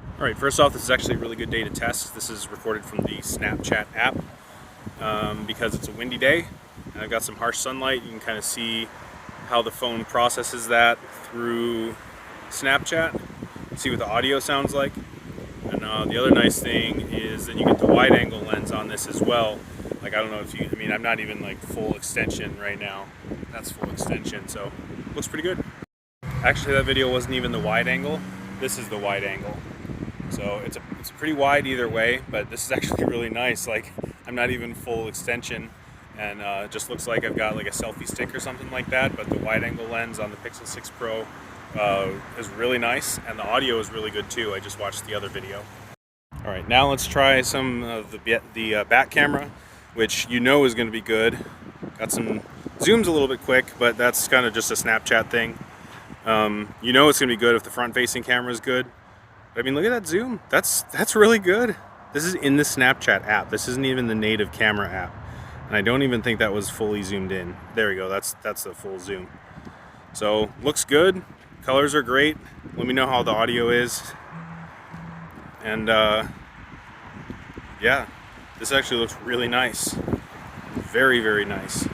Alright, first off, this is actually a really good day to test. This is recorded from the Snapchat app because it's a windy day and I've got some harsh sunlight. You can kind of see how the phone processes that through Snapchat, see what the audio sounds like. And the other nice thing is that you get the wide angle lens on this as well. Like, I don't know if you, I'm not even like full extension right now. That's full extension, so looks pretty good. Actually, that video wasn't even the wide angle. This is the wide angle. So it's pretty wide either way, but this is actually really nice. Like, I'm not even full extension, and it just looks like I've got like a selfie stick or something like that. But the wide angle lens on the Pixel 6 Pro is really nice, and the audio is really good too. I just watched the other video. All right, now let's try some of the back camera, which you know is going to be good. Got some zooms a little bit quick, but that's kind of just a Snapchat thing. You know it's going to be good if the front-facing camera is good. I mean, look at that zoom. That's really good. This is in the Snapchat app. This isn't even the native camera app. And I don't even think that was fully zoomed in. There we go. That's the full zoom. So, looks good. Colors are great. Let me know how the audio is. And yeah, this actually looks really nice. Very, very nice.